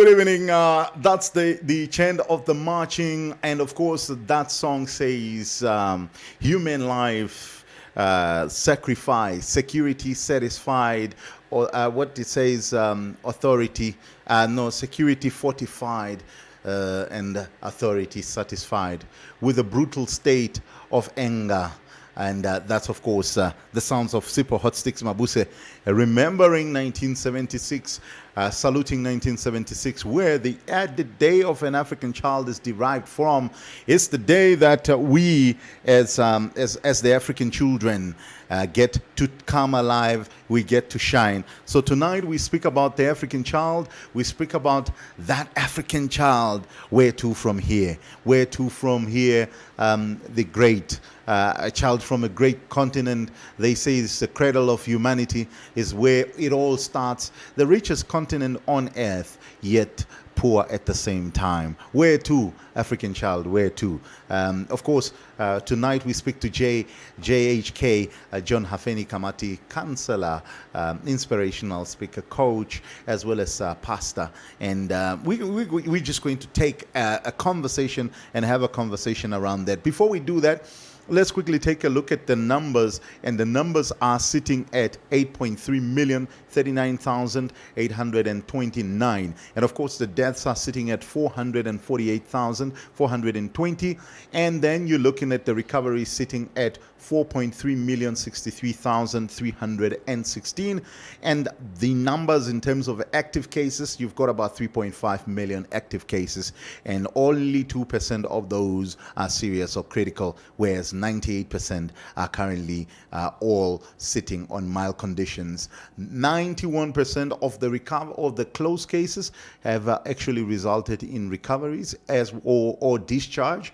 Good evening. That's the chant of the marching, and of course, that song says human life sacrifice, security satisfied, or what it says, authority, no, security fortified, and authority satisfied with a brutal state of anger. And that's, of course, the sounds of Sipho Hot Sticks Mabuse, remembering 1976, saluting 1976, where the day of an African child is derived from. It's the day that we, as the African children, get to come alive, we get to shine. So tonight we speak about the African child. We speak about that African child. Where to from here? Where to from here? The great. A child from a great continent, they say it's the cradle of humanity, is where it all starts. The richest continent on earth, yet poor at the same time. Where to, African child, where to? Of course, tonight we speak to JHK, John Hafeni Kamati, counselor, inspirational speaker, coach, as well as pastor. And we're just going to take a conversation and have a conversation around that. Before we do that, let's quickly take a look at the numbers, and the numbers are sitting at 8.3 million, 39,829. And of course, the deaths are sitting at 448,420. And then you're looking at the recovery sitting at 4.3 million, 63,316. And the numbers in terms of active cases, you've got about 3.5 million active cases, and only 2% of those are serious or critical, whereas 98% are currently all sitting on mild conditions. 91% of the closed cases have actually resulted in recoveries or discharge.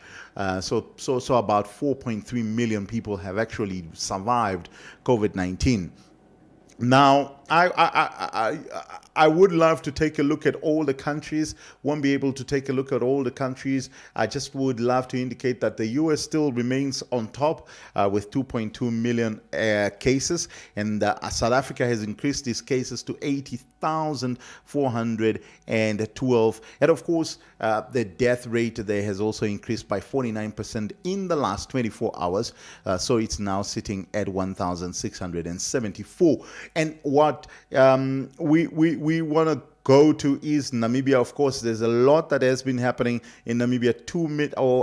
So about 4.3 million people have actually survived COVID-19. Now, I would love to take a look at all the countries. Won't be able to take a look at all the countries. I just would love to indicate that the US still remains on top with 2.2 million cases, and South Africa has increased its cases to 80,412. And of course, the death rate there has also increased by 49% in the last 24 hours. So it's now sitting at 1,674. And what we want to go to is Namibia. Of course, there's a lot that has been happening in Namibia.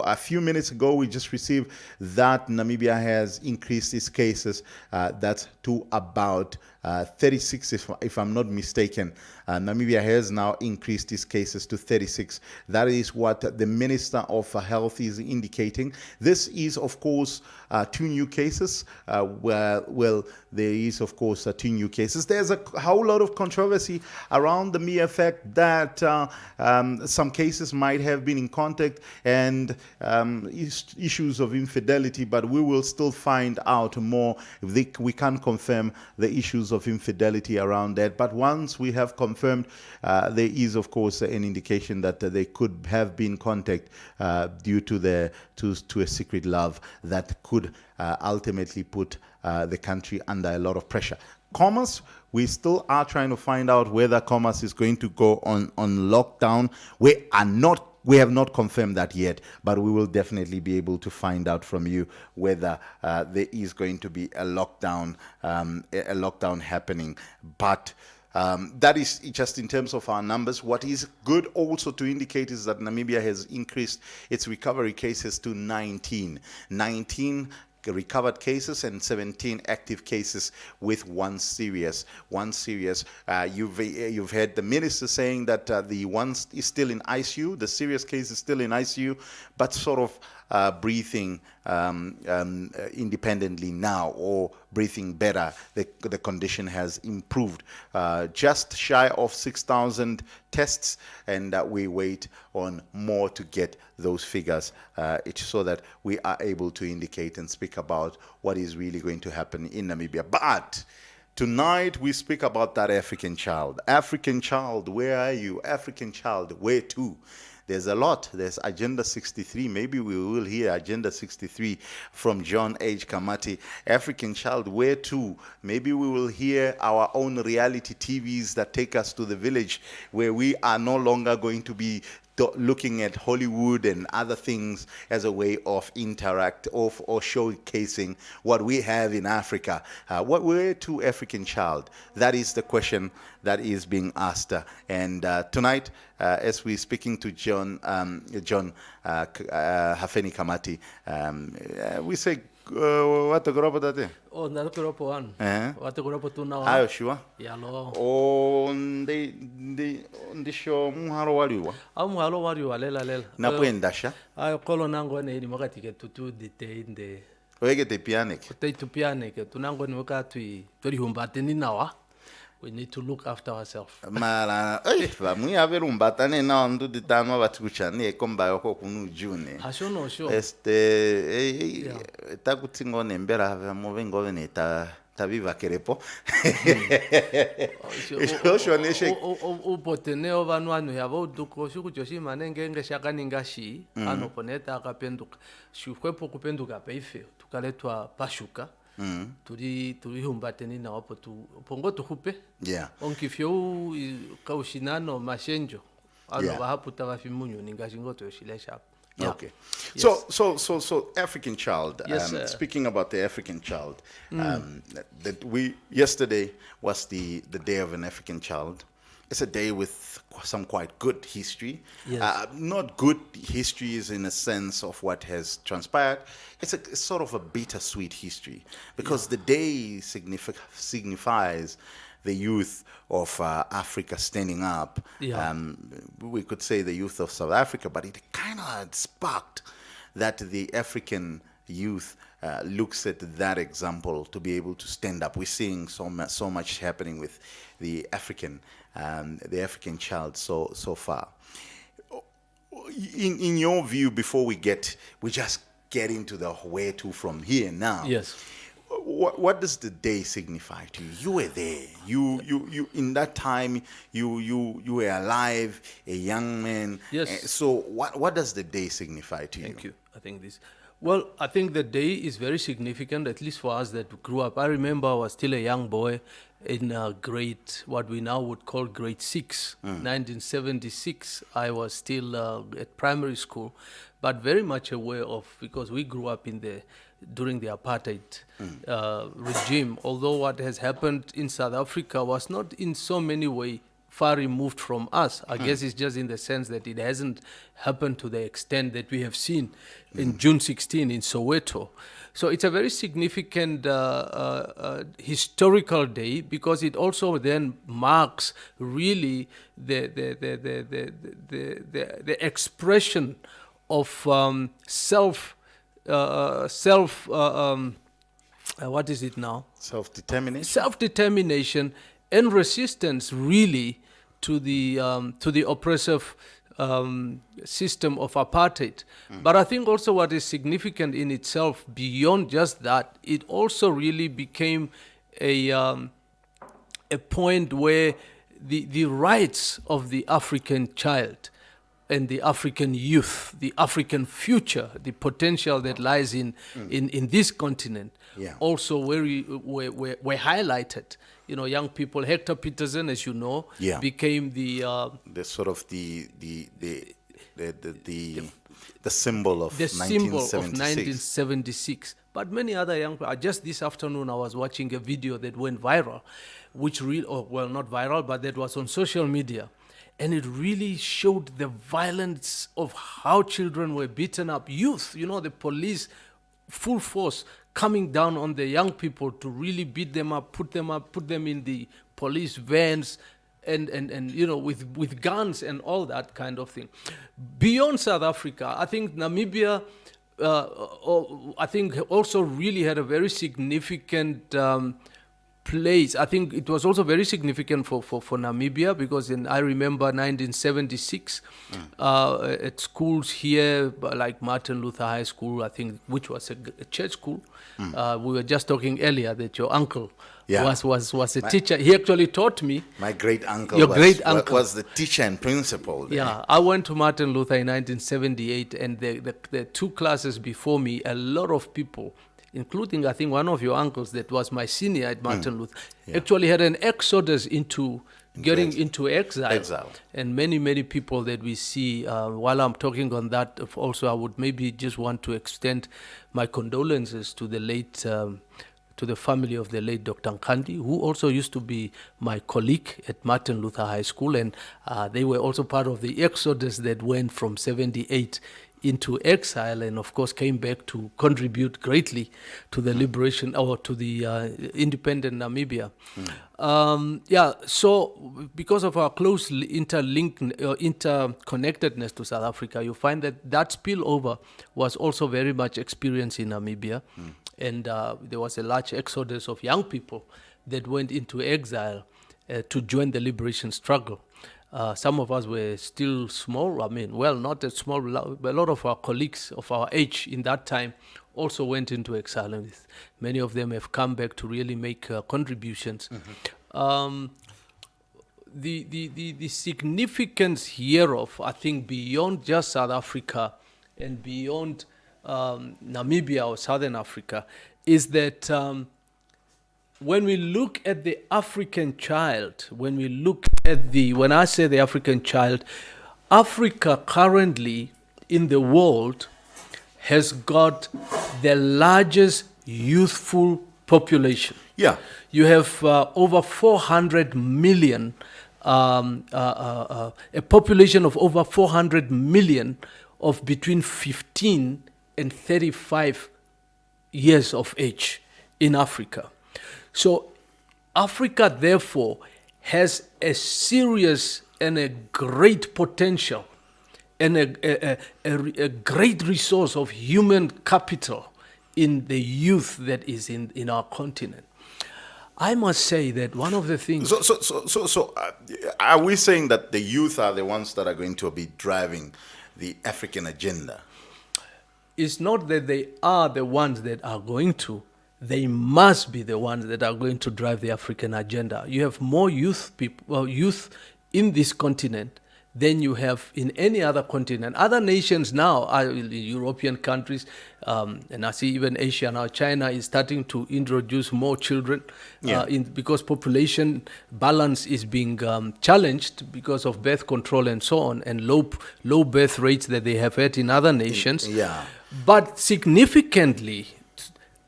A few minutes ago, we just received that Namibia has increased its cases. That's to about 36, if I'm not mistaken. Namibia has now increased its cases to 36. That is what the Minister of Health is indicating. This is, of course, 2 new cases. There is, of course, 2 new cases. There's a whole lot of controversy around the mere fact that some cases might have been in contact and issues of infidelity, but we will still find out more. We can't confirm the issues of infidelity around that, but once we have confirmed, there is, of course, an indication that they could have been contact due to a secret love that could ultimately put the country under a lot of pressure. Commerce, we still are trying to find out whether commerce is going to go on lockdown. We have not confirmed that yet, but we will definitely be able to find out from you whether there is going to be a lockdown happening. But that is just in terms of our numbers. What is good also to indicate is that Namibia has increased its recovery cases to 19 recovered cases and 17 active cases with one serious. You've heard the minister saying that the one is still in ICU, the serious case is still in ICU, but sort of breathing independently now, or breathing better. The condition has improved. Just shy of 6,000 tests, and we wait on more to get those figures so that we are able to indicate and speak about what is really going to happen in Namibia. But Tonight we speak about that African child. African child, where are you? African child, where to? There's a lot. There's Agenda 63. Maybe we will hear Agenda 63 from John H. Kamati. African child, where to? Maybe we will hear our own reality TVs that take us to the village, where we are no longer going to be looking at Hollywood and other things as a way of or showcasing what we have in Africa. Where to, African child? That is the question that is being asked. And tonight, as we're speaking to John Hafeni Kamati, we say, what the group that? Oh, na group one. What the group two now? Are you sure? Yeah, lo. Oh, the show muharo waliwa. Muhalo waliwa lela. Na puendasha. Ayo kolo nango ne ni makati ke tutu detainde. Oege te pianek. Te tu pianek. Tunango ni makati tori humbate ni nawa. We need to look after ourselves. Mala, mui avere un batane na ndu ditano batukuchani ekomba yoko kunu june. Ashono sho. Takutingo nembera movengo vene taviva kerepo. Upoteneo vanwanu yavo duko shuku joshi manenge shaka ningashi anoponeta akapenduka. Shukwepo kupenduka peife tukaletwa pashuka. Turi humbateni na wapo tu pongo tuhupe. Yeah. Onkifyo kaushinano mashenjo. Ano bahapu tawafimunyo ningashingoto yoshilesha. Yeah. Okay. Yes. So African child. Yes, speaking about the African child, yesterday was the day of an African child. It's a day with some quite good history. Yes. Not good histories in a sense of what has transpired. It's sort of a bittersweet history because the day signifies the youth of Africa standing up. Yeah. We could say the youth of South Africa, but it kind of sparked that the African youth looks at that example to be able to stand up. We're seeing so much happening with the African child so far. In your view, before we just get into the where to from here now. Yes. What does the day signify to you? You were there. You in that time. You were alive, a young man. Yes. So what does the day signify to you? Thank you. I think the day is very significant, at least for us that grew up. I remember I was still a young boy in what we now would call grade 6, 1976. I was still at primary school, but very much aware of, because we grew up during the apartheid regime, although what has happened in South Africa was not in so many ways far removed from us. I guess it's just in the sense that it hasn't happened to the extent that we have seen in June 16 in Soweto. So it's a very significant historical day because it also then marks really the expression of what is it now? Self-determination. Self-determination and resistance, really, to the oppressive system of apartheid. But I think also what is significant in itself, beyond just that, it also really became a point where the rights of the African child and the African youth, the African future, the potential that lies in this continent, also were highlighted. You know, young people. Hector Peterson, as you know, became the sort of the symbol of the 1976. symbol of 1976. But many other young people. Just this afternoon, I was watching a video that went viral, not viral, but that was on social media. And it really showed the violence of how children were beaten up. Youth, the police, full force, coming down on the young people to really beat them up, put them in the police vans, and with guns and all that kind of thing. Beyond South Africa, I think Namibia, I think also really had a very significant place. I think it was also very significant for Namibia, because I remember 1976 at schools here like Martin Luther High School, I think, which was a church school. We were just talking earlier that your uncle was a teacher. He actually taught me. My great uncle. Your great uncle was the teacher and principal there. Yeah, I went to Martin Luther in 1978, and the two classes before me, a lot of people, including I think one of your uncles that was my senior at Martin Luther, actually had an exodus into exile. And many people that we see, while I'm talking on that, also I would maybe just want to extend my condolences to the late, to the family of the late Dr. Nkandi, who also used to be my colleague at Martin Luther High School, and they were also part of the exodus that went from 78 into exile, and of course came back to contribute greatly to the liberation, or to the independent Namibia. So because of our close interconnectedness to South Africa, you find that spillover was also very much experienced in Namibia. And there was a large exodus of young people that went into exile to join the liberation struggle. Some of us were still small. I mean, well, not as small, but a lot of our colleagues of our age in that time also went into exile. And many of them have come back to really make contributions. The significance hereof, I think, beyond just South Africa and beyond Namibia or Southern Africa, is that when we look at the African child, when I say the African child, Africa currently in the world has got the largest youthful population. Yeah. You have over 400 million, a population of over 400 million of between 15 and 35 years of age in Africa. So Africa, therefore, has a serious and a great potential and a great resource of human capital in the youth that is in our continent. I must say that one of the things... So are we saying that the youth are the ones that are going to be driving the African agenda? It's not that they are the ones that are going to. They must be the ones that are going to drive the African agenda. You have more youth in this continent than you have in any other continent. Other nations now, European countries, and I see even Asia now, China is starting to introduce more children because population balance is being challenged because of birth control and so on, and low birth rates that they have had in other nations. But significantly,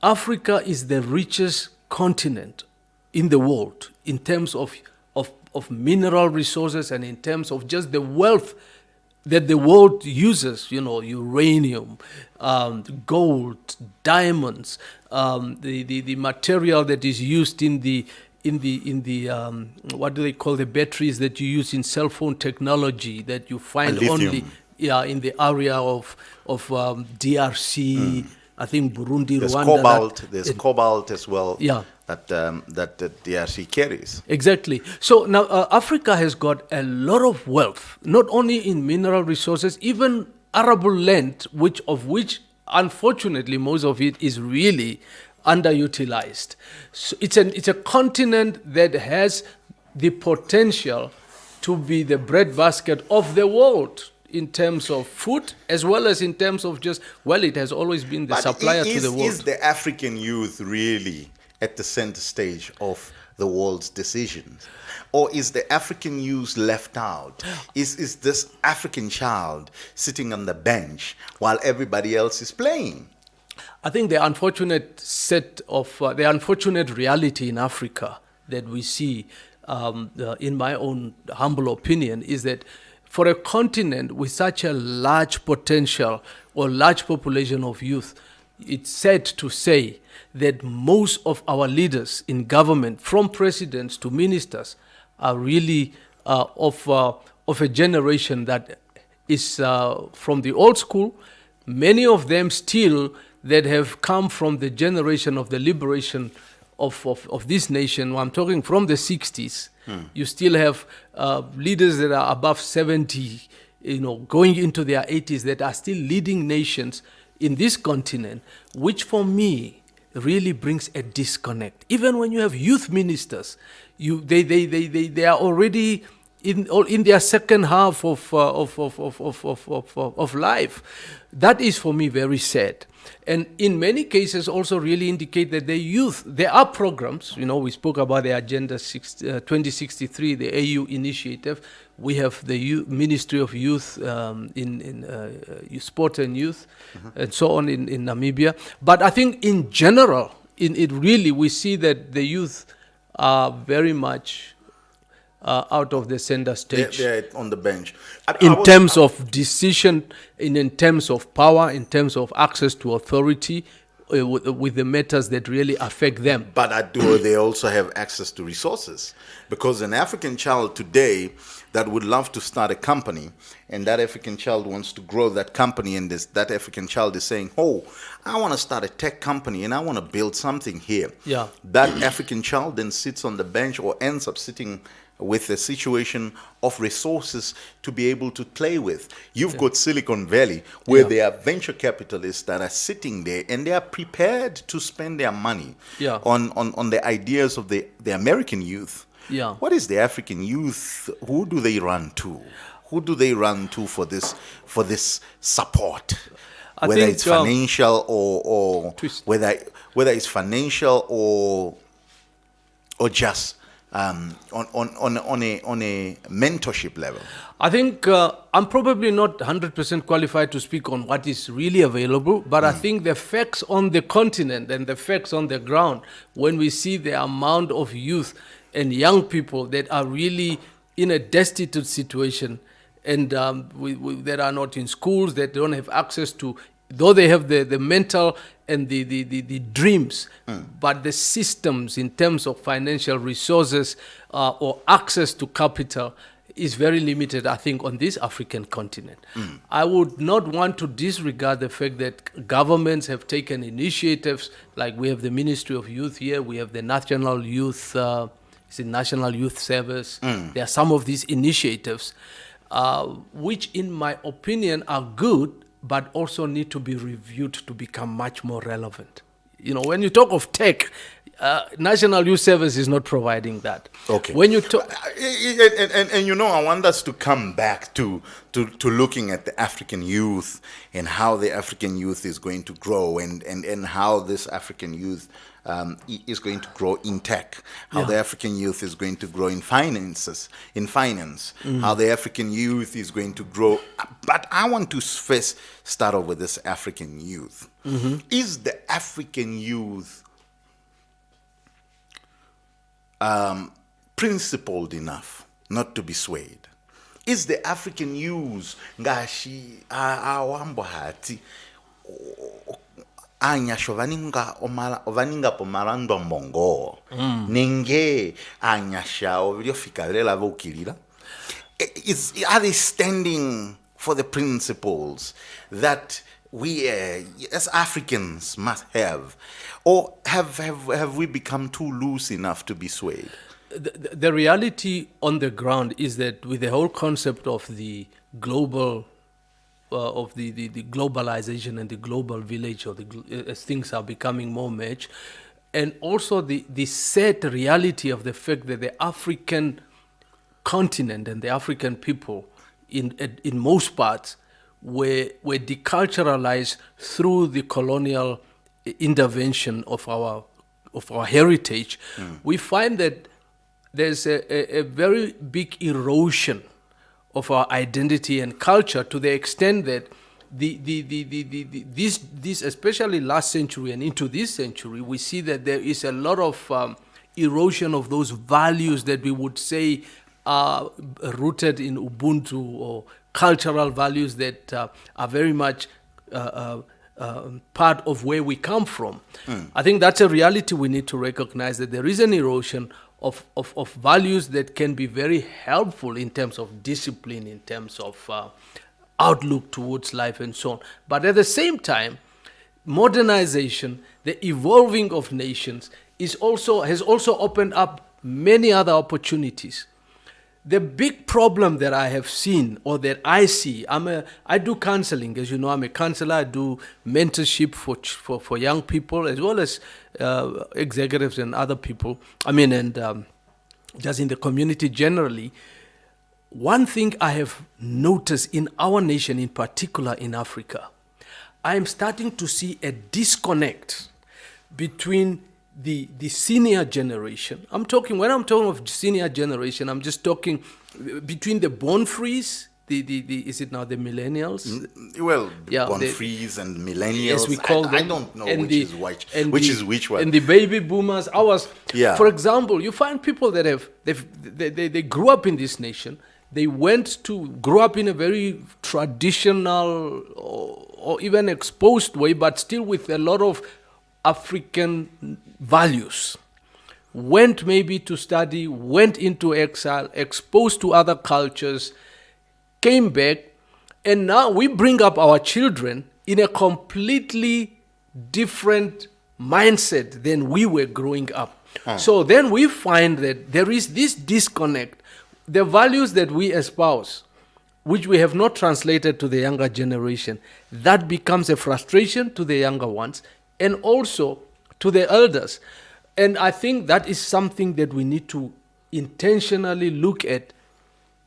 Africa is the richest continent in the world in terms of mineral resources and in terms of just the wealth that the world uses, uranium, gold, diamonds, the material that is used in the what do they call the batteries that you use in cell phone technology that you find only in the area of DRC. I think Burundi, there's Rwanda. There's cobalt as well. That the DRC carries. Exactly. So now Africa has got a lot of wealth, not only in mineral resources, even arable land, which unfortunately most of it is really underutilized. So it's a continent that has the potential to be the breadbasket of the world in terms of food, as well as in terms of it has always been the supplier to the world. Is the African youth really at the center stage of the world's decisions? Or is the African youth left out? Is this African child sitting on the bench while everybody else is playing? I think the unfortunate reality in Africa that we see, in my own humble opinion, is that for a continent with such a large potential or large population of youth, it's sad to say that most of our leaders in government, from presidents to ministers, are really of a generation that is from the old school. Many of them still that have come from the generation of the liberation of this nation, I'm talking from the 60s, you still have leaders that are above 70, going into their 80s, that are still leading nations in this continent, which for me really brings a disconnect. Even when you have youth ministers, they are already in their second half of life. That is for me very sad. And in many cases also really indicate that the youth, there are programs, we spoke about the Agenda 2063, the AU initiative. We have the Ministry of Youth in Sport and Youth, and so on in Namibia. But I think in general, we see that the youth are very much out of the center stage. They're on the bench. In terms of decision, in terms of power, in terms of access to authority, with the matters that really affect them. But do they also have access to resources? Because an African child today that would love to start a company, and that African child wants to grow that company, and that African child is saying, oh, I want to start a tech company and I want to build something here. Yeah. That African child then sits on the bench or ends up sitting with a situation of resources to be able to play with. You've got Silicon Valley, where there are venture capitalists that are sitting there and they are prepared to spend their money on the ideas of the American youth. Yeah. What is the African youth? Who do they run to? Who do they run to for this support? Whether it's financial or whether it's financial or just on a mentorship level. I think I'm probably not 100% qualified to speak on what is really available, but I think the facts on the continent and the facts on the ground, when we see the amount of youth and young people that are really in a destitute situation, and that are not in schools, that don't have access to, though they have the mental and the dreams, but the systems in terms of financial resources or access to capital is very limited, I think, on this African continent. I would not want to disregard the fact that governments have taken initiatives, like we have the Ministry of Youth here, we have the National Youth, National Youth Service. There are some of these initiatives, which in my opinion are good, but also need to be reviewed to become much more relevant. When you talk of tech, National Youth Service is not providing that. Okay. When you talk, and I want us to come back to looking at the African youth and how the African youth is going to grow, and how this African youth is going to grow in tech, how the African youth is going to grow in finance, how the African youth is going to grow. But I want to first start off with this African youth. Is the African youth principled enough not to be swayed? Is the African youth ngashi awambo hati anyasho vaninga pomalando mbongo nenge anyasha ovyofika lela vokilila? Are they standing for the principles that we as Africans must have, or have we become too loose enough to be swayed? The reality on the ground is that with the whole concept of the global of the globalization and the global village, as things are becoming more merged, and also the sad reality of the fact that the African continent and the African people in most parts were deculturalized through the colonial intervention of our heritage. We find that there's a very big erosion of our identity and culture, to the extent that this especially last century and into this century, we see that there is a lot of erosion of those values that we would say are rooted in Ubuntu, or cultural values that are very much part of where we come from. I think that's a reality we need to recognize, that there is an erosion of values that can be very helpful in terms of discipline, in terms of outlook towards life and so on. But at the same time, modernization, the evolving of nations, has also opened up many other opportunities. The big problem that I have seen, or that I see, I do counseling, as you know. I'm a counselor. I do mentorship for young people, as well as executives and other people. Just in the community generally. One thing I have noticed in our nation, in particular in Africa, I am starting to see a disconnect between the senior generation. When I'm talking of senior generation, I'm just talking between the born frees, is it now the millennials? Well, born frees and millennials. Yes, we call them. I don't know which is which one. And the baby boomers. For example, you find people that they grew up in this nation. They grew up in a very traditional or even exposed way, but still with a lot of African values. Went maybe to study, went into exile, exposed to other cultures, came back, and now we bring up our children in a completely different mindset than we were growing up. So then we find that there is this disconnect. The values that we espouse, which we have not translated to the younger generation, that becomes a frustration to the younger ones and also to the elders. And I think that is something that we need to intentionally look at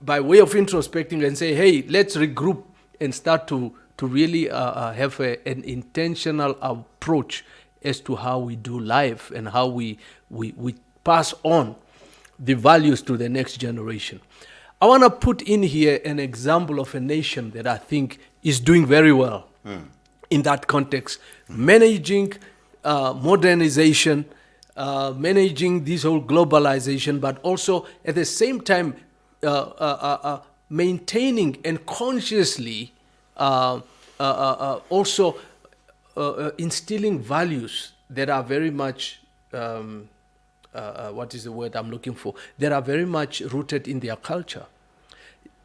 by way of introspecting and say, hey, let's regroup and start to really have an intentional approach as to how we do life and how we pass on the values to the next generation. I want to put in here an example of a nation that I think is doing very well in that context, managing modernization, managing this whole globalization, but also at the same time maintaining and consciously also instilling values that are very much what is the word I'm looking for? That are very much rooted in their culture.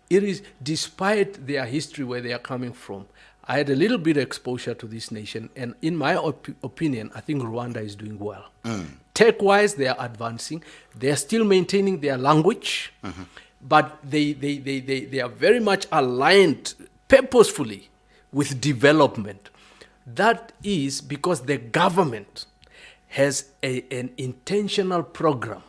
It is, despite their history, where they are coming from. I had a little bit of exposure to this nation, and in my opinion, I think Rwanda is doing well. Tech-wise, they are advancing. They are still maintaining their language, but they are very much aligned purposefully with development. That is because the government has an intentional program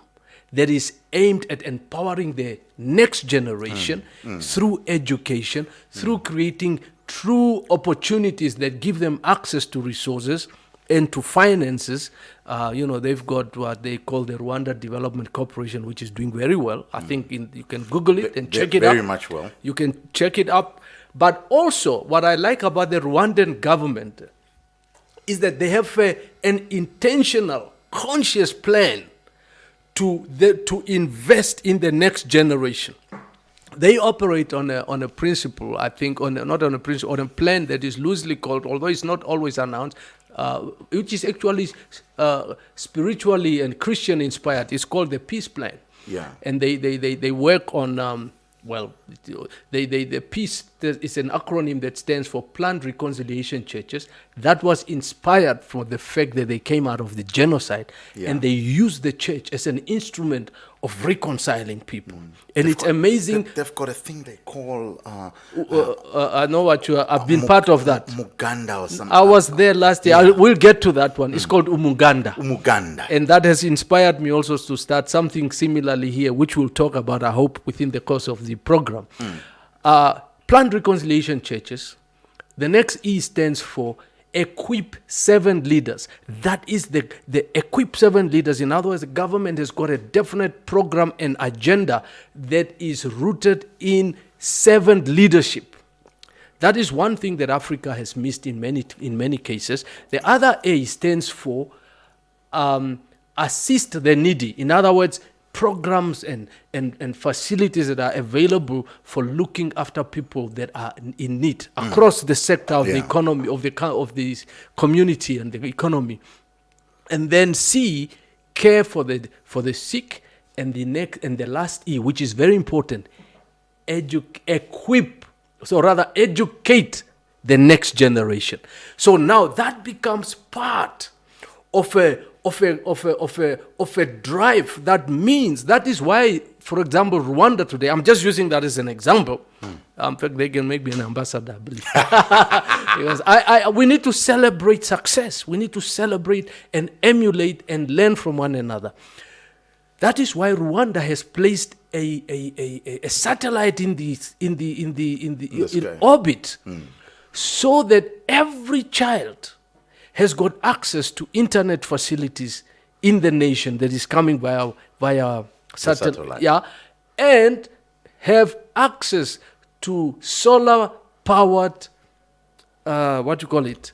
that is aimed at empowering the next generation through education, through creating true opportunities that give them access to resources and to finances. They've got what they call the Rwanda Development Corporation, which is doing very well. I think you can Google it and check it out. Very much well. You can check it up. But also, what I like about the Rwandan government is that they have an intentional, conscious plan to invest in the next generation. They operate on a principle, I think, on a plan that is loosely called, although it's not always announced, which is actually spiritually and Christian inspired. It's called the Peace Plan. Yeah. And they work on the peace is an acronym that stands for Planned Reconciliation Churches. That was inspired from the fact that they came out of the genocide, and they used the church as an instrument of reconciling people. And it's amazing. They've got a thing they call I know what you are. I've been part of that. Muganda or something. I was there last year. We'll get to that one. It's called Umuganda. And that has inspired me also to start something similarly here, which we'll talk about, I hope, within the course of the program. Planned Reconciliation Churches. The next E stands for Equip 7 Leaders. That is the Equip 7 Leaders. In other words, the government has got a definite program and agenda that is rooted in servant leadership. That is one thing that Africa has missed in many cases. The other A stands for Assist the Needy. In other words, programs and facilities that are available for looking after people that are in need across the sector of the economy, of the community and the economy. And then C, care for the sick, and the last E, which is very important, educate the next generation. So now that becomes part of of a drive that means, that is why, for example, Rwanda today, I'm just using that as an example. In fact, they can make me an ambassador, I believe. Because we need to celebrate success. We need to celebrate and emulate and learn from one another. That is why Rwanda has placed a satellite in orbit, so that every child has got access to internet facilities in the nation that is coming via satellite. Yeah, and have access to solar-powered, laptops.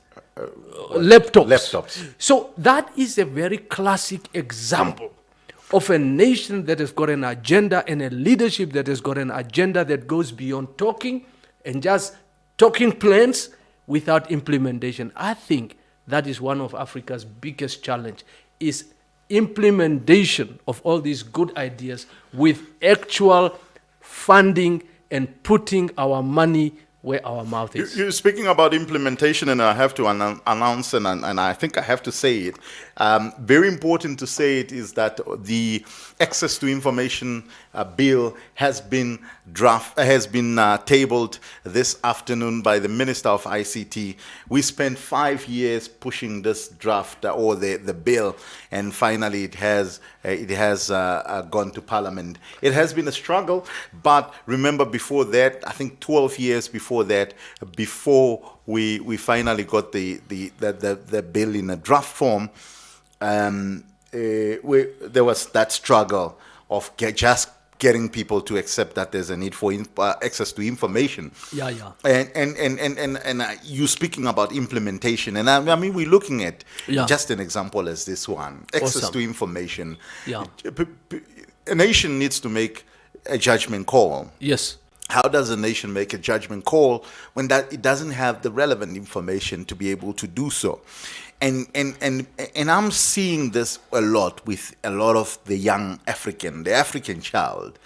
So that is a very classic example of a nation that has got an agenda and a leadership that has got an agenda that goes beyond talking and just talking plans without implementation. I think that is one of Africa's biggest challenge, is implementation of all these good ideas with actual funding and putting our money where our mouth is. You're speaking about implementation, and I have to announce, and I think I have to say it. Very important to say it is that the access to information bill has been tabled this afternoon by the Minister of ICT. We spent 5 years pushing this draft or the bill, and finally it has gone to Parliament. It has been a struggle, but remember, before that, I think 12 years before that, before we finally got the bill in a draft form, there was that struggle of just getting people to accept that there's a need for access to information. Yeah. And you speaking about implementation, and I mean, we're looking at just an example as this one, access to information. Yeah. A nation needs to make a judgment call. Yes. How does a nation make a judgment call when it doesn't have the relevant information to be able to do so? And I'm seeing this a lot with a lot of the African child,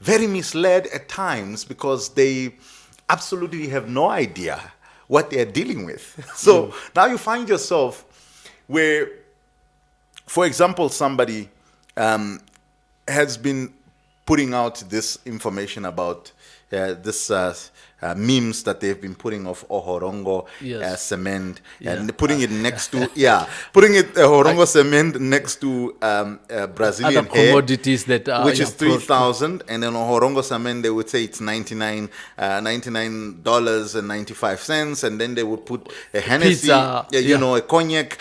very misled at times because they absolutely have no idea what they're dealing with. So now you find yourself where, for example, somebody has been putting out this information about this memes that they've been putting of Ohorongo cement and putting it next to Ohorongo cement next to Brazilian other commodities that are, which is 3,000, and then Ohorongo cement they would say it's $99.95, and then they would put a Hennessy, a cognac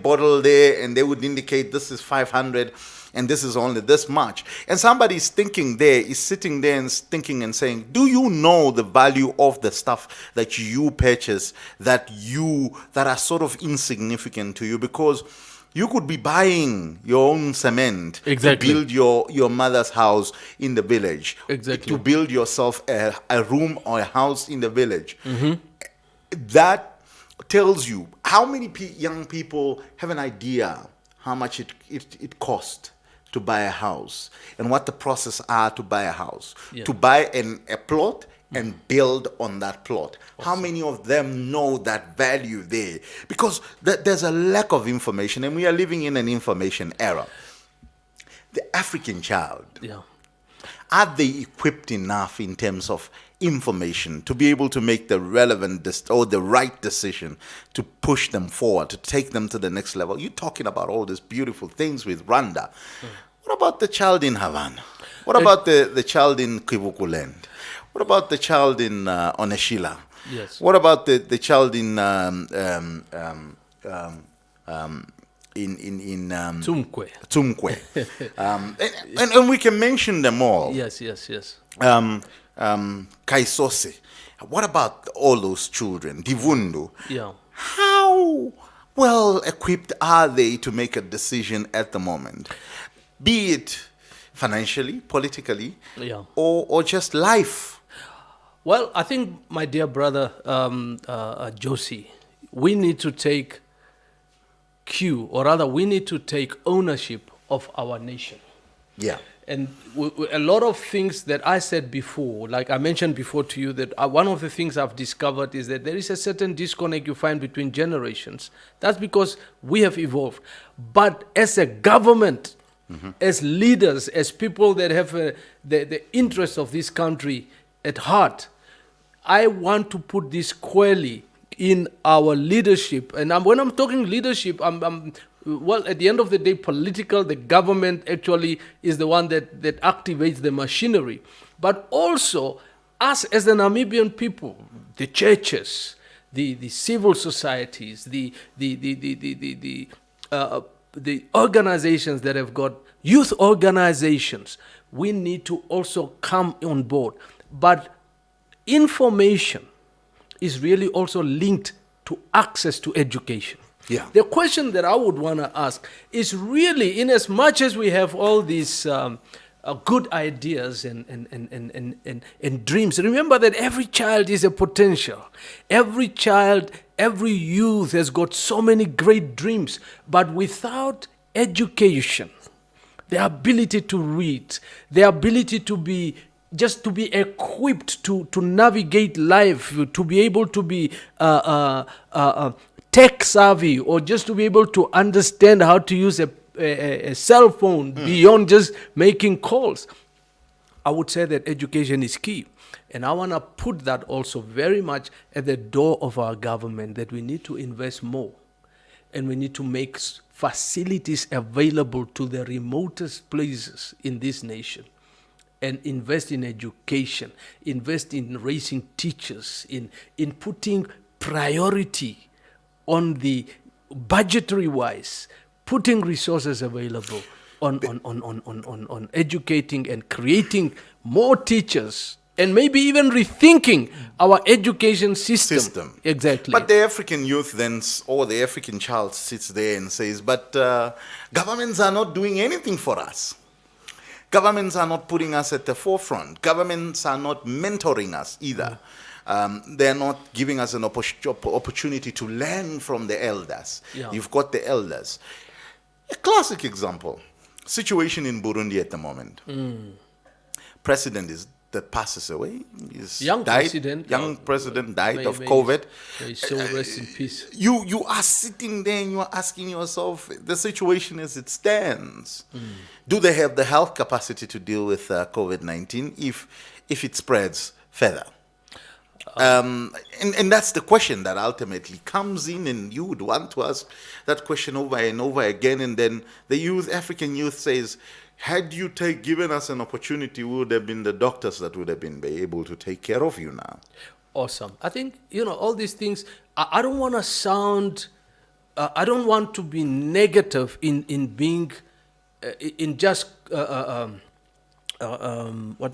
bottle there, and they would indicate this is 500. And this is only this much. And somebody is sitting there and thinking and saying, do you know the value of the stuff that you purchase that are sort of insignificant to you? Because you could be buying your own cement to build your mother's house in the village. To build yourself a room or a house in the village. That tells you how many young people have an idea how much it costs to buy a house, and what the process are to buy a house, to buy a plot and build on that plot. How many of them know that value there? Because there's a lack of information, and we are living in an information era. The African child, are they equipped enough in terms of information to be able to make the relevant or the right decision to push them forward, to take them to the next level? You're talking about all these beautiful things with Rwanda. What about the child in Havana? What about the child in Kivuku land? What about the child in Oneshila? Yes. What about the child in Tumkwe? And we can mention them all. Yes. Kaisose. What about all those children? Divundu. Yeah. How well equipped are they to make a decision at the moment? Be it financially, politically, or just life? Well, I think, my dear brother Josie, we need to take we need to take ownership of our nation. Yeah. And a lot of things that I said before, like I mentioned before to you, that one of the things I've discovered is that there is a certain disconnect you find between generations. That's because we have evolved. But as a government, as leaders, as people that have the interests of this country at heart, I want to put this squarely in our leadership. And when I'm talking leadership, well, at the end of the day, the government actually is the one that activates the machinery. But also, us as the Namibian people, the churches, the civil societies, the organizations that have got youth organizations, we need to also come on board. But information is really also linked to access to education. Yeah. The question that I would want to ask is really, in as much as we have all these good ideas and dreams, remember that every child is a potential. Every child, every youth has got so many great dreams, but without education, the ability to read, the ability to be equipped to navigate life, to be able to be tech savvy, or just to be able to understand how to use a cell phone beyond just making calls. I would say that education is key. And I want to put that also very much at the door of our government, that we need to invest more. And we need to make facilities available to the remotest places in this nation. And invest in education, invest in raising teachers, in putting priority on the budgetary wise, putting resources available on educating and creating more teachers, and maybe even rethinking our education system. Exactly. But the African youth then, or the African child sits there and says, but governments are not doing anything for us. Governments are not putting us at the forefront. Governments are not mentoring us either. They're not giving us an opportunity to learn from the elders. Yeah. You've got the elders. A classic example, situation in Burundi at the moment. President that passes away. Young president died of COVID. May so rest in peace. You are sitting there and you are asking yourself, the situation as it stands, do they have the health capacity to deal with COVID-19 if it spreads further? And that's the question that ultimately comes in, and you would want to ask that question over and over again. And then the African youth says, had you given us an opportunity, we would have been the doctors that would have been able to take care of you now. Awesome. I think, all these things, I don't want to sound, I don't want to be negative in being, in just, what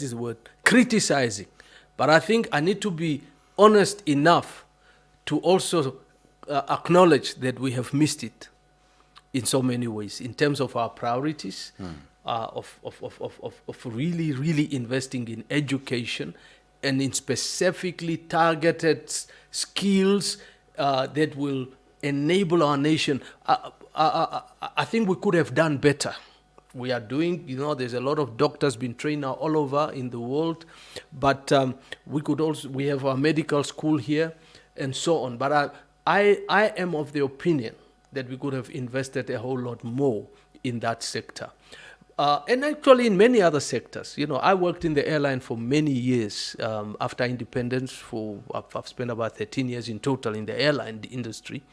is the word? Criticizing. But I think I need to be honest enough to also acknowledge that we have missed it in so many ways, in terms of our priorities, of really, really investing in education and in specifically targeted skills that will enable our nation. I think we could have done better. We are doing, there's a lot of doctors being trained now all over in the world, but we have our medical school here and so on. But I am of the opinion that we could have invested a whole lot more in that sector. And actually in many other sectors. I worked in the airline for many years after independence. I've spent about 13 years in total in the airline industry.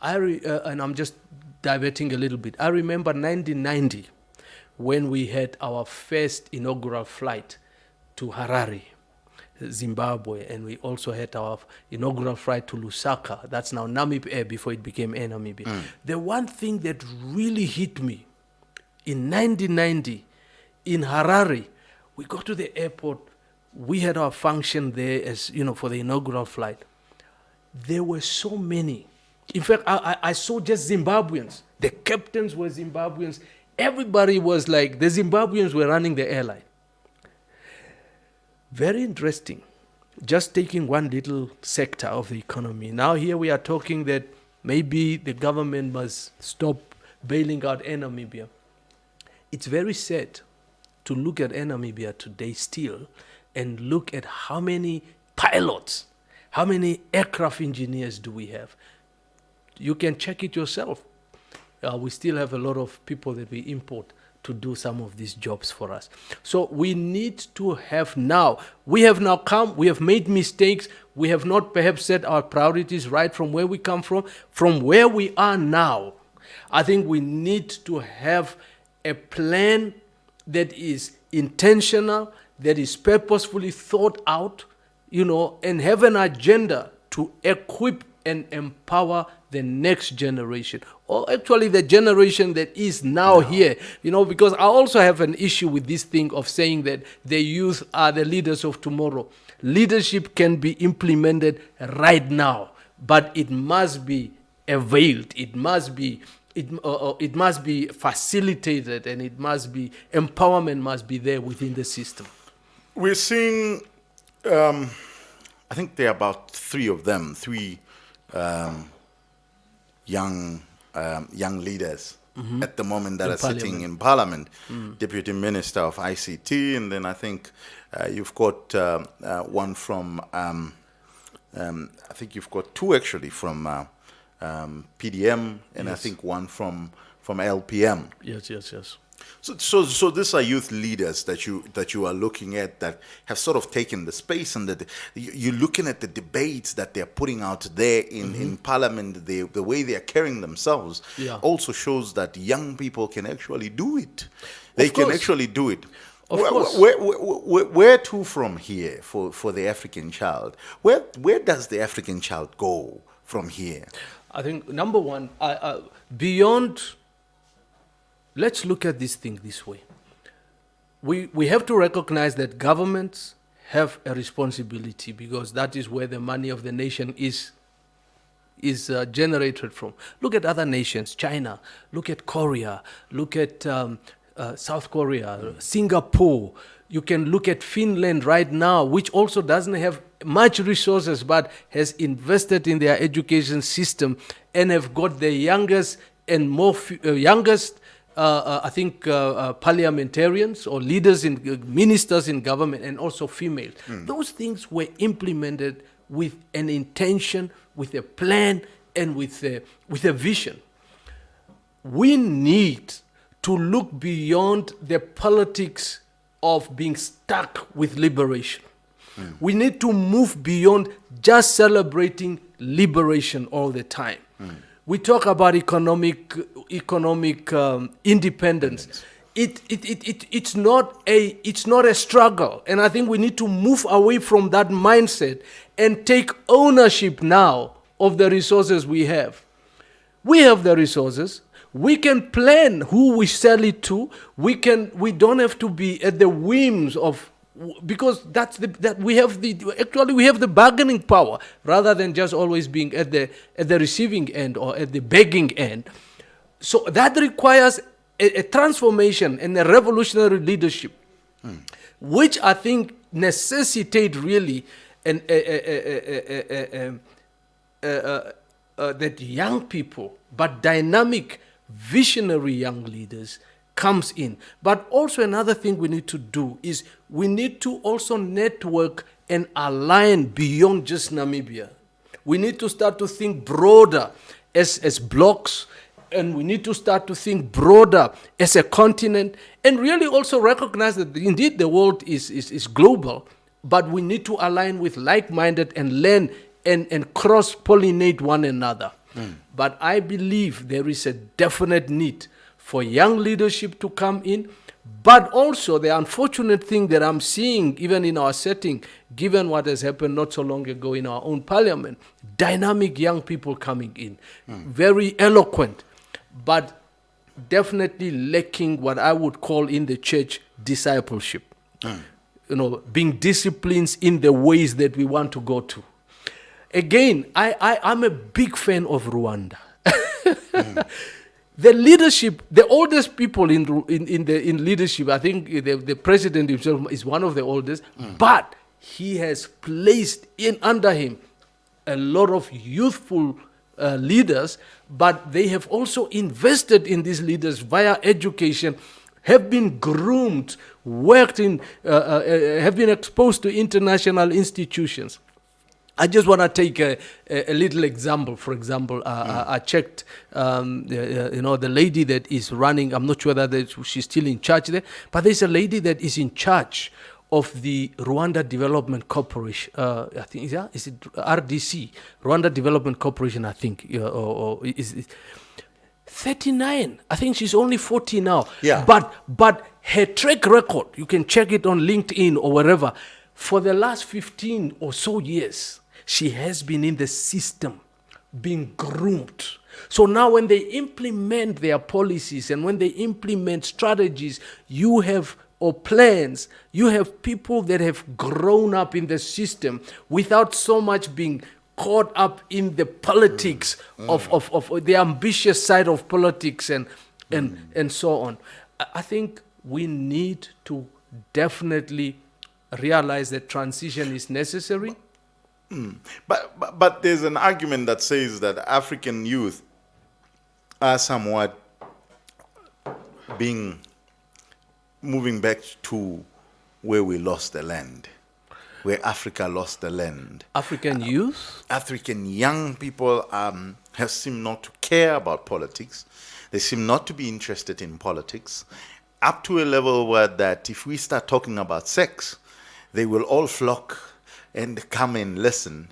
And I'm just diverting a little bit. I remember 1990 when we had our first inaugural flight to Harare, Zimbabwe, and we also had our inaugural flight to Lusaka. That's now Namib Air before it became Air Namibia. The one thing that really hit me in 1990 in Harare, we got to the airport, we had our function there as, for the inaugural flight. There were so many. In fact, I saw just Zimbabweans. The captains were Zimbabweans. Everybody was like, the Zimbabweans were running the airline. Very interesting. Just taking one little sector of the economy. Now here we are talking that maybe the government must stop bailing out Air Namibia. It's very sad to look at Namibia today still and look at how many pilots, how many aircraft engineers do we have. You can check it yourself. We still have a lot of people that we import to do some of these jobs for us. So we need to have now, we have now come, we have made mistakes, we have not perhaps set our priorities right from where we come from where we are now. I think we need to have a plan that is intentional, that is purposefully thought out, and have an agenda to equip and empower the next generation, or actually the generation that is now here, because I also have an issue with this thing of saying that the youth are the leaders of tomorrow. Leadership can be implemented right now, but it must be availed. It must be facilitated, and empowerment must be there within the system. We're seeing, I think there are about three young leaders at the moment that are sitting in Parliament. Deputy Minister of ICT, and then I think you've got one from, I think you've got two actually from PDM, and yes. I think one from LPM. Yes. So these are youth leaders that you are looking at that have sort of taken the space, and that you're looking at the debates that they're putting out there in Parliament. The way they are carrying themselves also shows that young people can actually do it. They can actually do it. Of course. Where to from here for the African child? Where does the African child go from here? I think number one, beyond. Let's look at this thing this way. We have to recognize that governments have a responsibility, because that is where the money of the nation is generated from. Look at other nations, China, look at Korea, look at South Korea, Singapore. You can look at Finland right now, which also doesn't have much resources but has invested in their education system and have got the youngest and I think parliamentarians or leaders ministers in government, and also females. Those things were implemented with an intention, with a plan, and with a vision. We need to look beyond the politics of being stuck with liberation. We need to move beyond just celebrating liberation all the time. We talk about economic independence. It's not a struggle, and I think we need to move away from that mindset and take ownership now of the resources we have. We have the resources. We can plan who we sell it to. We don't have to be at the whims of, because we have the bargaining power rather than just always being at the receiving end or at the begging end. So that requires a transformation and a revolutionary leadership, which I think necessitate really that young people, but dynamic, visionary young leaders comes in. But also another thing we need to do is we need to also network and align beyond just Namibia. We need to start to think broader as blocks, and we need to start to think broader as a continent, and really also recognize that indeed the world is global, but we need to align with like-minded and learn and cross-pollinate one another. But I believe there is a definite need for young leadership to come in, but also the unfortunate thing that I'm seeing even in our setting, given what has happened not so long ago in our own parliament, dynamic young people coming in, very eloquent, but definitely lacking what I would call in the church discipleship. Being disciplined in the ways that we want to go to. Again, I'm a big fan of Rwanda. The leadership, the oldest people in leadership, I think the president himself is one of the oldest, but he has placed under him a lot of youthful leaders, but they have also invested in these leaders via education, have been groomed worked in, have been exposed to international institutions. I just want to take a little example. For example, I checked, the lady that is running, I'm not sure that she's still in charge there, but there's a lady that is in charge of the Rwanda Development Corporation. I think, is it RDC? Rwanda Development Corporation, I think. Or is 39. I think she's only 40 now. Yeah. But her track record, you can check it on LinkedIn or wherever, for the last 15 or so years, she has been in the system, being groomed. So now when they implement their policies and when they implement strategies, or plans, you have people that have grown up in the system without so much being caught up in the politics of the ambitious side of politics and so on. I think we need to definitely realize that transition is necessary. But there's an argument that says that African youth are somewhat moving back to where we lost the land, where Africa lost the land. African youth? African young people have seemed not to care about politics. They seem not to be interested in politics, up to a level where that if we start talking about sex, they will all flock and come and listen.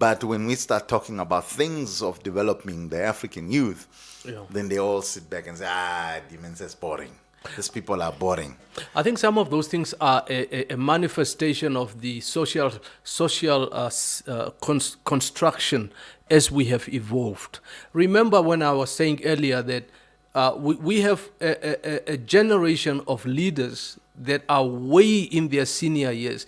But when we start talking about things of developing the African youth, then they all sit back and say, demons is boring. These people are boring. I think some of those things are a manifestation of the social construction as we have evolved. Remember when I was saying earlier that we have a generation of leaders that are way in their senior years.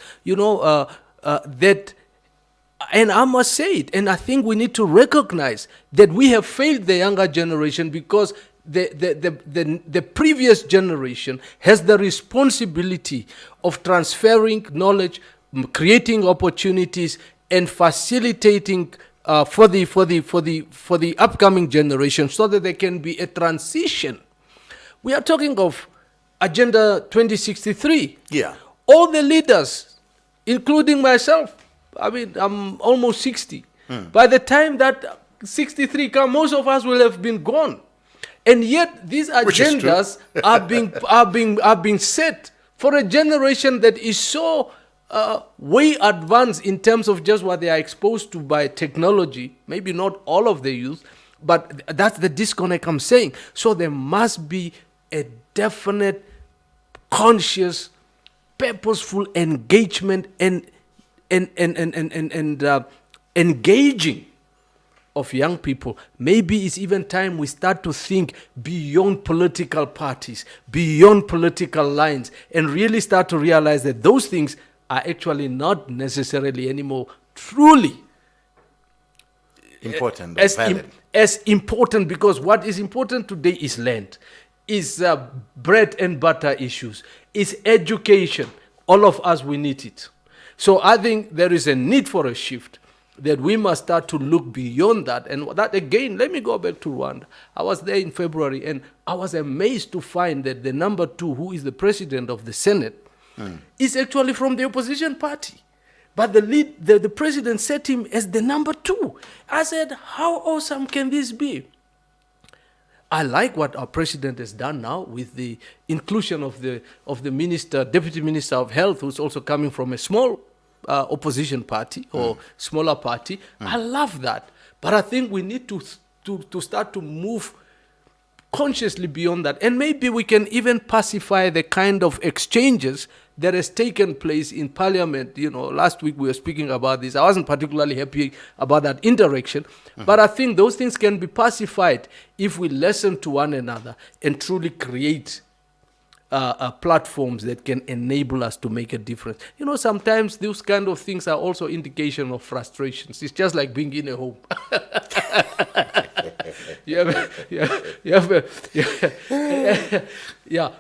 And I must say it, and I think we need to recognize that we have failed the younger generation because the previous generation has the responsibility of transferring knowledge, creating opportunities, and facilitating for the upcoming generation so that there can be a transition. We are talking of Agenda 2063. Yeah. All the leaders, including myself, I mean, I'm almost 60. By the time that 63 comes, most of us will have been gone. And yet these agendas are being set for a generation that is so way advanced in terms of just what they are exposed to by technology. Maybe not all of the youth, but that's the disconnect I'm saying. So there must be a definite, conscious, purposeful engagement and engaging of young people. Maybe it's even time we start to think beyond political parties, beyond political lines, and really start to realize that those things are actually not necessarily anymore truly important as important, because what is important today is land, is bread and butter issues, is education. All of us, we need it. So I think there is a need for a shift, that we must start to look beyond that. And that, again, let me go back to Rwanda. I was there in February, and I was amazed to find that the number 2, who is the president of the Senate, is actually from the opposition party. But the president set him as the number 2. I said, how awesome can this be? I like what our president has done now with the inclusion of the deputy minister of health, who's also coming from a small opposition party or smaller party. I love that. But I think we need to start to move consciously beyond that. And maybe we can even pacify the kind of exchanges that has taken place in parliament. Last week we were speaking about this. I wasn't particularly happy about that interaction. But I think those things can be pacified if we listen to one another and truly create platforms that can enable us to make a difference. Sometimes those kind of things are also indication of frustrations. It's just like being in a home.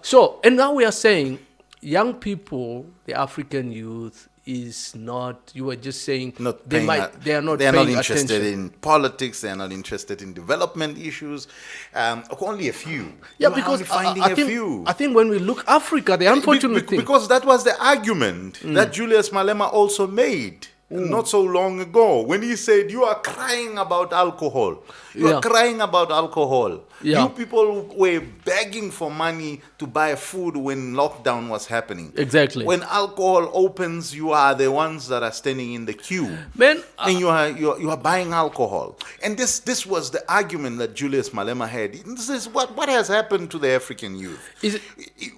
So, and now we are saying, young people, the African youth, is not. You were just saying Not they paying might. They are not they're paying not interested attention. in politics. They're not interested in development issues. Only a few. Yeah, You are because only finding I a think few. I think when we look Africa, the unfortunate thing. Because that was the argument that Julius Malema also made not so long ago when he said, you are crying about alcohol. You Yeah. are crying about alcohol. Yeah. You people were begging for money to buy food when lockdown was happening. Exactly. When alcohol opens, you are the ones that are standing in the queue. Man, And you are buying alcohol. And this was the argument that Julius Malema had. This is what has happened to the African youth. Is it-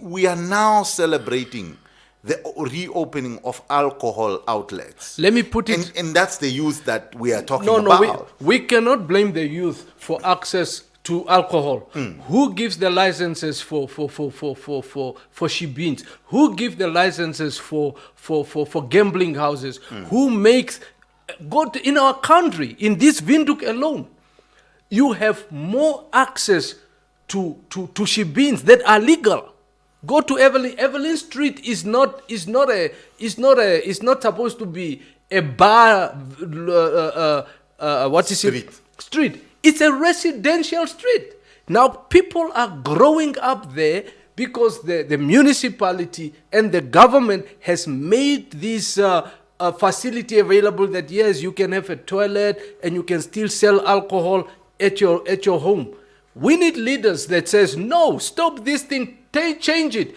We are now celebrating the reopening of alcohol outlets. Let me put it. And that's the youth that we are talking No, about. we cannot blame the youth for access to alcohol. Who gives the licenses for shebeens? Who gives the licenses for gambling houses? Who makes in our country, in this Windhoek alone, you have more access to shebeens that are legal. Go to Evelyn. Evelyn Street is not supposed to be a bar. What is Street. it? Street. It's a residential street. Now people are growing up there because the municipality and the government has made this facility available. That yes, you can have a toilet and you can still sell alcohol at your home. We need leaders that says no, stop this thing. Change it,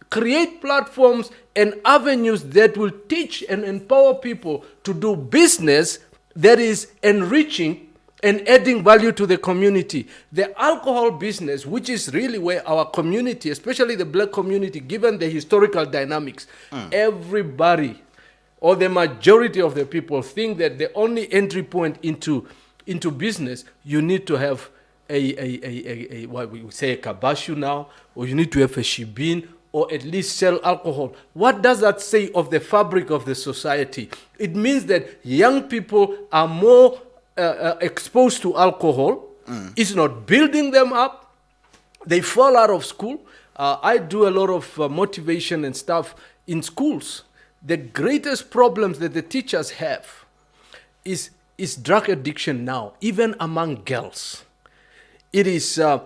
create platforms and avenues that will teach and empower people to do business that is enriching and adding value to the community. The alcohol business, which is really where our community, especially the black community, given the historical dynamics, everybody or the majority of the people think that the only entry point into business, you need to have a what we say a kabashu now, or you need to have a shebeen, or at least sell alcohol. What does that say of the fabric of the society? It means that young people are more exposed to alcohol. It's not building them up. They fall out of school. I do a lot of motivation and stuff in schools. The greatest problems that the teachers have is drug addiction now, even among girls. It is the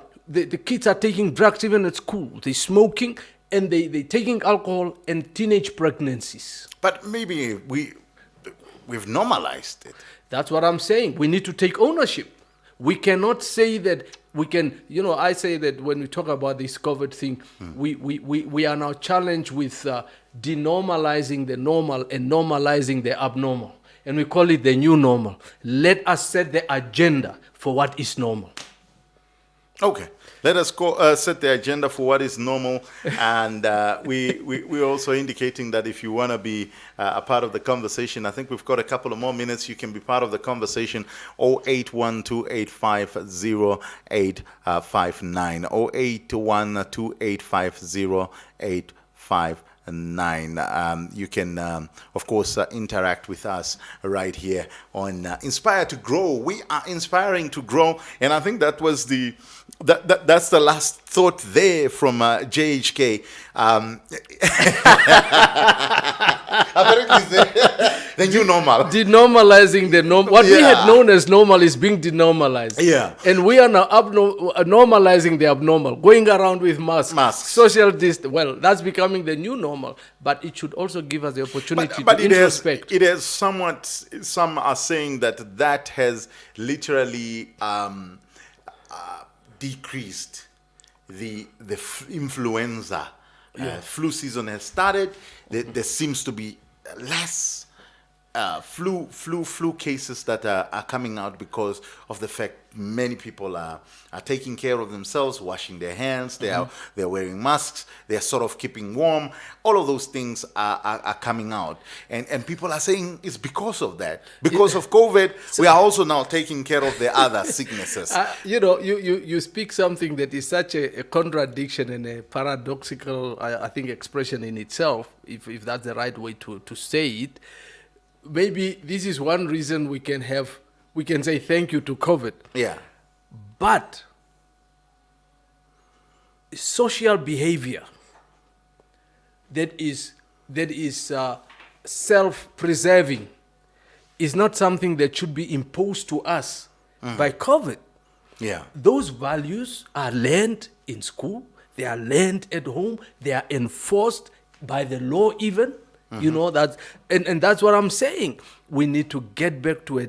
kids are taking drugs even at school. They're smoking and they're taking alcohol and teenage pregnancies. But maybe we've normalized it. That's what I'm saying. We need to take ownership. We cannot say that we can, I say that when we talk about this COVID thing, we are now challenged with denormalizing the normal and normalizing the abnormal. And we call it the new normal. Let us set the agenda for what is normal. Okay, let us go set the agenda for what is normal, and we're also indicating that if you want to be a part of the conversation, I think we've got a couple of more minutes. You can be part of the conversation. 0812850859, 0812850859. You can, of course, interact with us right here on Inspire to Grow. We are inspiring to grow, and I think that was that's the last thought there from JHK. Apparently, the new normal. Denormalizing the norm. What we had known as normal is being denormalized. Yeah. And we are now normalizing the abnormal, going around with masks. Social distance. Well, that's becoming the new normal. But it should also give us the opportunity to introspect. It has somewhat, some are saying that has literally decreased the influenza. Flu season has started. There seems to be less flu cases that are coming out because of the fact many people are taking care of themselves, washing their hands, they're wearing masks, they're sort of keeping warm. All of those things are coming out. And people are saying it's because of that. Because of COVID, we are also now taking care of the other sicknesses. You speak something that is such a contradiction and a paradoxical, I think, expression in itself, if that's the right way to say it. Maybe this is one reason we can say thank you to COVID. Yeah. But social behavior that is self-preserving is not something that should be imposed to us by COVID. Yeah. Those values are learned in school, they are learned at home, they are enforced by the law even. You know, that, and that's what I'm saying. We need to get back to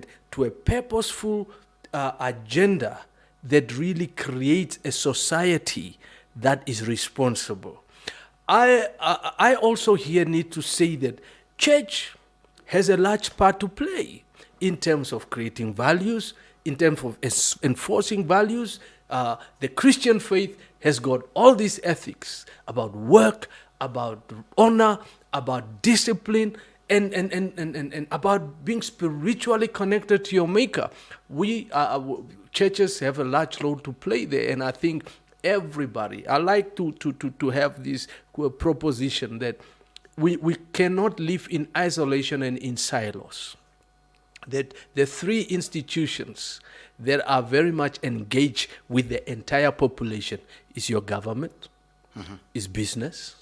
a purposeful agenda that really creates a society that is responsible. I also here need to say that church has a large part to play in terms of creating values, in terms of enforcing values. The Christian faith has got all these ethics about work, about honor, about discipline, and about being spiritually connected to your maker. Churches have a large role to play there, and I think everybody, I like to have this proposition that we cannot live in isolation and in silos. That the three institutions that are very much engaged with the entire population is your government, is business,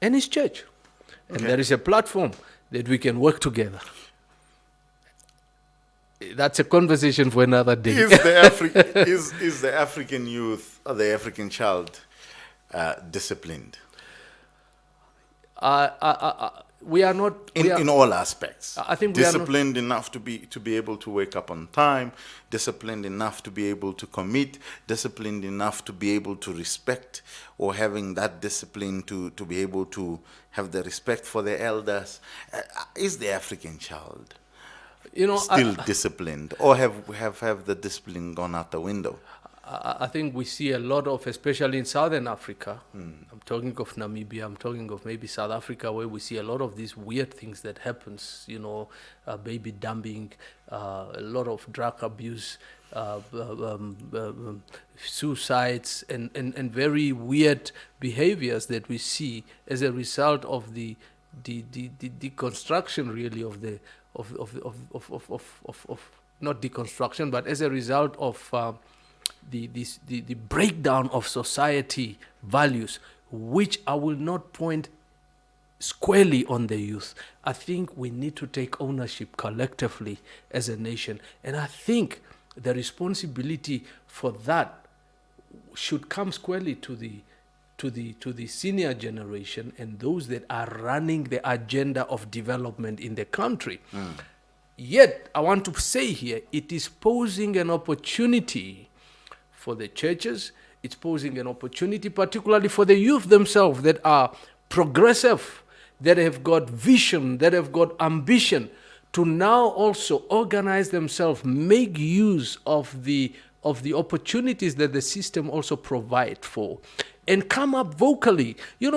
and is church. And there is a platform that we can work together. That's a conversation for another day. Is the African youth or the African child disciplined? We are not in all aspects. I think disciplined enough to be able to wake up on time, disciplined enough to be able to commit, disciplined enough to be able to respect, or having that discipline to be able to have the respect for the elders. Is the African child still disciplined, or have the discipline gone out the window? I think we see a lot of, especially in Southern Africa, I'm talking of Namibia, I'm talking of maybe South Africa, where we see a lot of these weird things that happens, baby dumping, a lot of drug abuse, suicides, and very weird behaviors that we see as a result of the deconstruction, really, of not deconstruction, but as a result of the breakdown of society values, which I will not point squarely on the youth. I think we need to take ownership collectively as a nation, and I think the responsibility for that should come squarely to the senior generation and those that are running the agenda of development in the country. Yet, I want to say here, it is posing an opportunity for the churches. It's posing an opportunity particularly for the youth themselves that are progressive, that have got vision, that have got ambition, to now also organize themselves, make use of the opportunities that the system also provide for, and come up vocally. I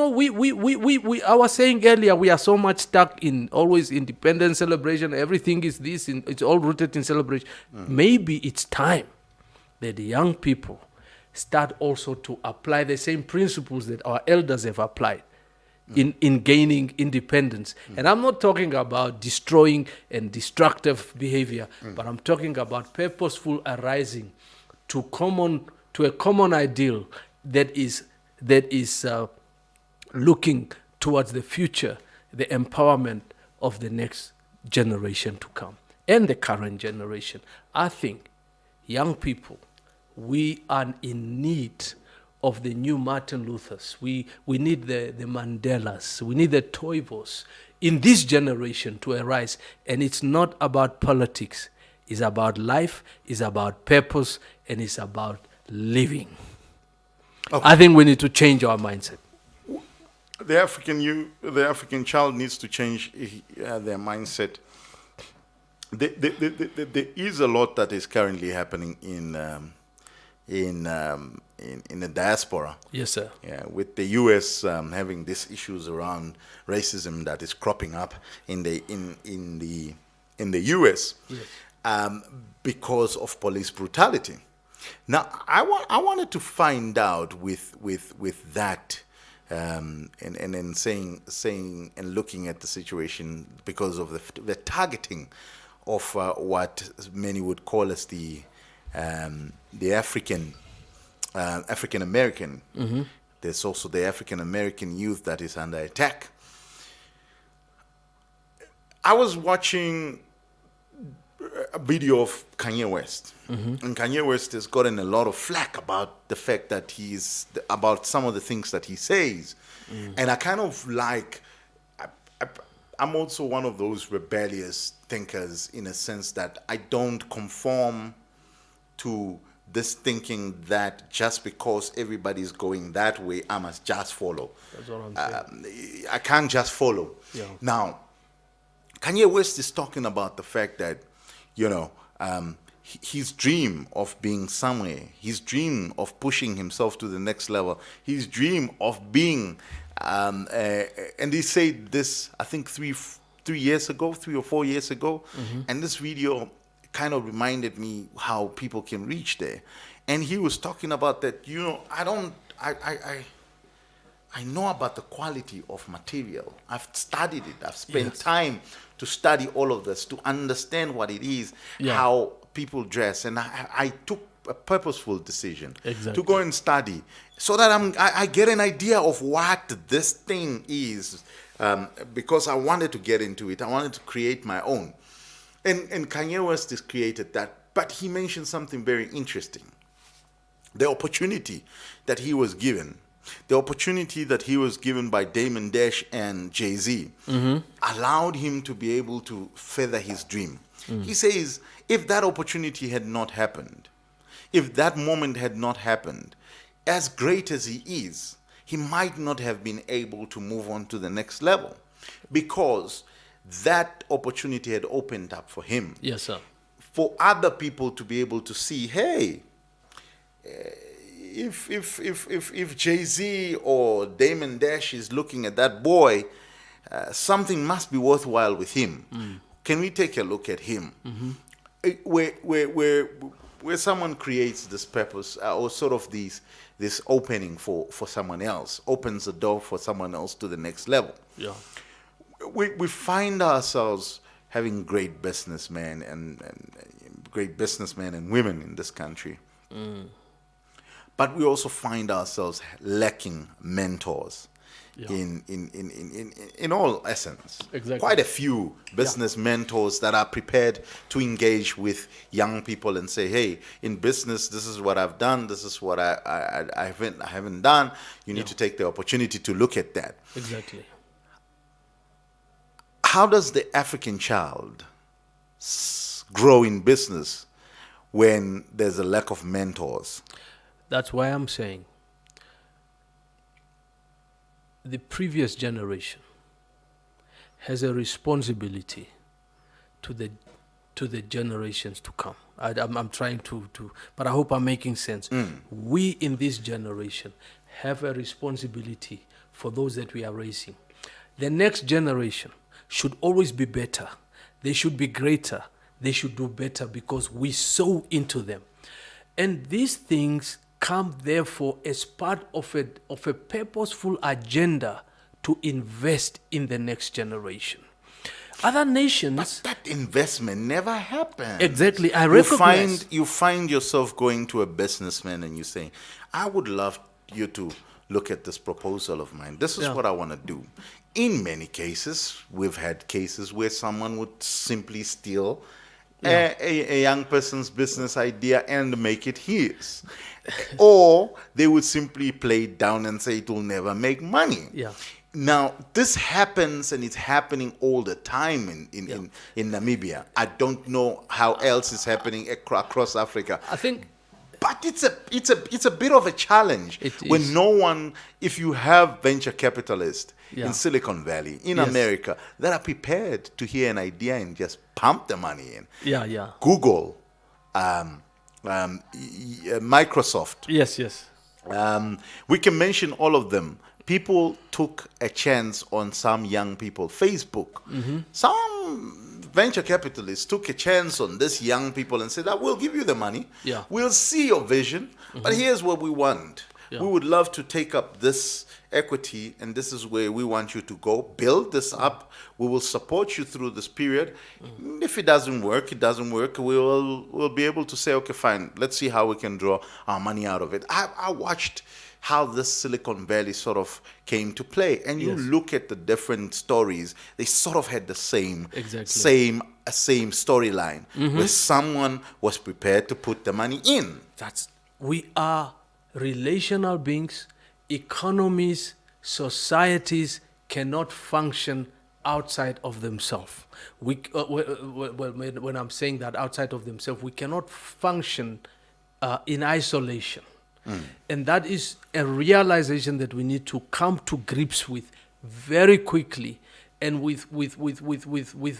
was saying earlier, we are so much stuck in always independence celebration. Everything is this, it's all rooted in celebration. Maybe it's time that the young people start also to apply the same principles that our elders have applied in gaining independence. And I'm not talking about destroying and destructive behavior, but I'm talking about purposeful arising to a common ideal that is looking towards the future, the empowerment of the next generation to come and the current generation. I think young people, we are in need of the new Martin Luthers. We need the Mandelas. We need the Toivos in this generation to arise. And it's not about politics. It's about life, it's about purpose, and it's about living. Okay. I think we need to change our mindset. The African child needs to change their mindset. There is a lot that is currently happening in the diaspora. Yes, sir. Yeah, with the U.S. Having these issues around racism that is cropping up in the U.S. Yes. Because of police brutality. Now, I wanted to find out with that. And then saying and looking at the situation because of the targeting of what many would call as the African American. Mm-hmm. There's also the African American youth that is under attack. I was watching a video of Kanye West, and Kanye West has gotten a lot of flack about the fact that about some of the things that he says, and I kind of like. I'm also one of those rebellious thinkers in a sense that I don't conform to this thinking that just because everybody's going that way, I must just follow. That's what I'm saying. I can't just follow. Yeah. Now, Kanye West is talking about the fact that, his dream of being somewhere, his dream of pushing himself to the next level, his dream of being, and he said this, I think 3 or 4 years ago, and this video kind of reminded me how people can reach there. And he was talking about that, I know about the quality of material. I've studied it. I've spent time to study all of this, to understand what it is, how people dress. And I took a purposeful decision to go and study so that I get an idea of what this thing is, because I wanted to get into it. I wanted to create my own. And Kanye West has created that. But he mentioned something very interesting. The opportunity that he was given. The opportunity that he was given by Damon Dash and Jay-Z allowed him to be able to further his dream. He says, if that opportunity had not happened, if that moment had not happened, as great as he is, he might not have been able to move on to the next level because that opportunity had opened up for him. Yes, sir. For other people to be able to see, hey, if Jay-Z or Damon Dash is looking at that boy, something must be worthwhile with him. Can we take a look at him? Where someone creates this purpose or sort of this opening for someone else, opens the door for someone else to the next level. Yeah. We find ourselves having great businessmen and great businessmen and women in this country. But we also find ourselves lacking mentors in all essence. Exactly. Quite a few business mentors that are prepared to engage with young people and say, hey, in business, this is what I've done. This is what I haven't done. You need to take the opportunity to look at that. Exactly. How does the African child grow in business when there's a lack of mentors? That's why I'm saying the previous generation has a responsibility to the generations to come. I'm trying to, but I hope I'm making sense. We in this generation have a responsibility for those that we are raising. The next generation should always be better. They should be greater. They should do better because we sow into them. And these things come therefore as part of a purposeful agenda to invest in the next generation. Other nations, but that investment never happens. Exactly, I recognize. You find yourself going to a businessman and you saying, I would love you to look at this proposal of mine. This is what I want to do. In many cases, we've had cases where someone would simply steal a young person's business idea and make it his. Or they would simply play it down and say it will never make money. Now, this happens, and it's happening all the time in Namibia. I don't know how else is happening across Africa. I think, but it's a bit of a challenge when no one, if you have venture capitalists in Silicon Valley, in America, that are prepared to hear an idea and just pump the money in. Google, Microsoft. Yes. We can mention all of them. People took a chance on some young people. Facebook, some venture capitalists took a chance on this young people and said, we'll give you the money. We'll see your vision, but here's what we want. We would love to take up this equity, and this is where we want you to go. Build this up. We will support you through this period. If it doesn't work, it doesn't work. We'll be able to say, okay, fine. Let's see how we can draw our money out of it. I watched how this Silicon Valley sort of came to play, and you look at the different stories. They sort of had the same storyline, where someone was prepared to put the money in. We are relational beings. Economies, societies cannot function outside of themselves. When I'm saying that outside of themselves, we cannot function in isolation. And that is a realization that we need to come to grips with very quickly, and with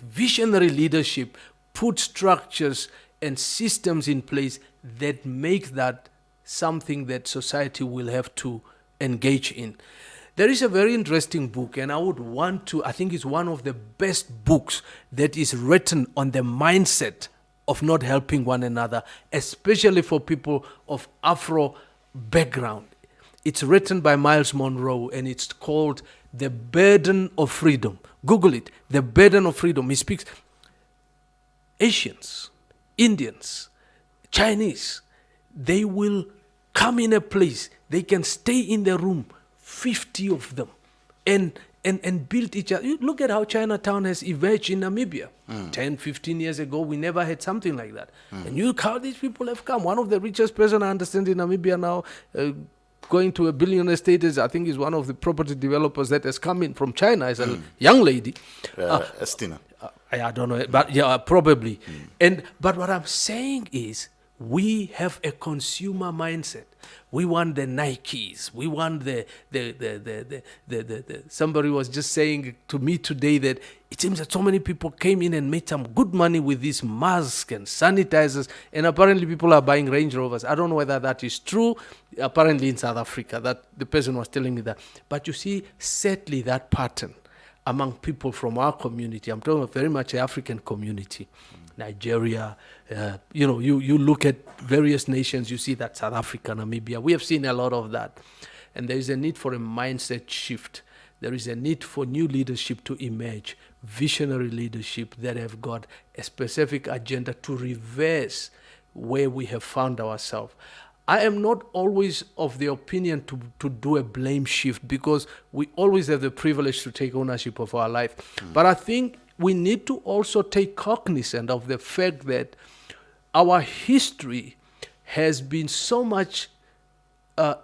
visionary leadership, put structures and systems in place that make that something that society will have to engage in. There is a very interesting book, and I think it's one of the best books that is written on the mindset of not helping one another, especially for people of Afro background. It's written by Miles Monroe, and it's called The Burden of Freedom. Google it, The Burden of Freedom. He speaks Asians, Indians, Chinese. They will come in a place, they can stay in the room, 50 of them, and build each other. You look at how Chinatown has emerged in Namibia. 10, 15 years ago, we never had something like that. And you look how these people have come. One of the richest person I understand in Namibia now, going to a billionaire status, I think is one of the property developers that has come in from China as a young lady. Estina. I don't know, but yeah, probably. But what I'm saying is, we have a consumer mindset. We want the Nikes. We want the somebody was just saying to me today that it seems that so many people came in and made some good money with these masks and sanitizers, and apparently people are buying Range Rovers. I don't know whether that is true. Apparently in South Africa, that the person was telling me that. But you see, sadly, that pattern among people from our community, I'm talking very much African community, Nigeria, you look at various nations, you see that South Africa, Namibia, we have seen a lot of that. And there is a need for a mindset shift. There is a need for new leadership to emerge, visionary leadership that have got a specific agenda to reverse where we have found ourselves. I am not always of the opinion to do a blame shift, because we always have the privilege to take ownership of our life. But I think we need to also take cognizance of the fact that our history has been so much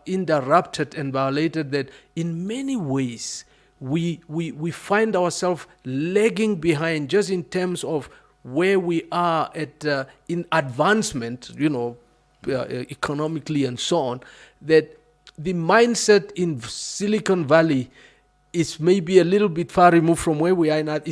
interrupted and violated that in many ways we find ourselves lagging behind, just in terms of where we are at in advancement, economically and so on, that the mindset in Silicon Valley is maybe a little bit far removed from where we are now. It's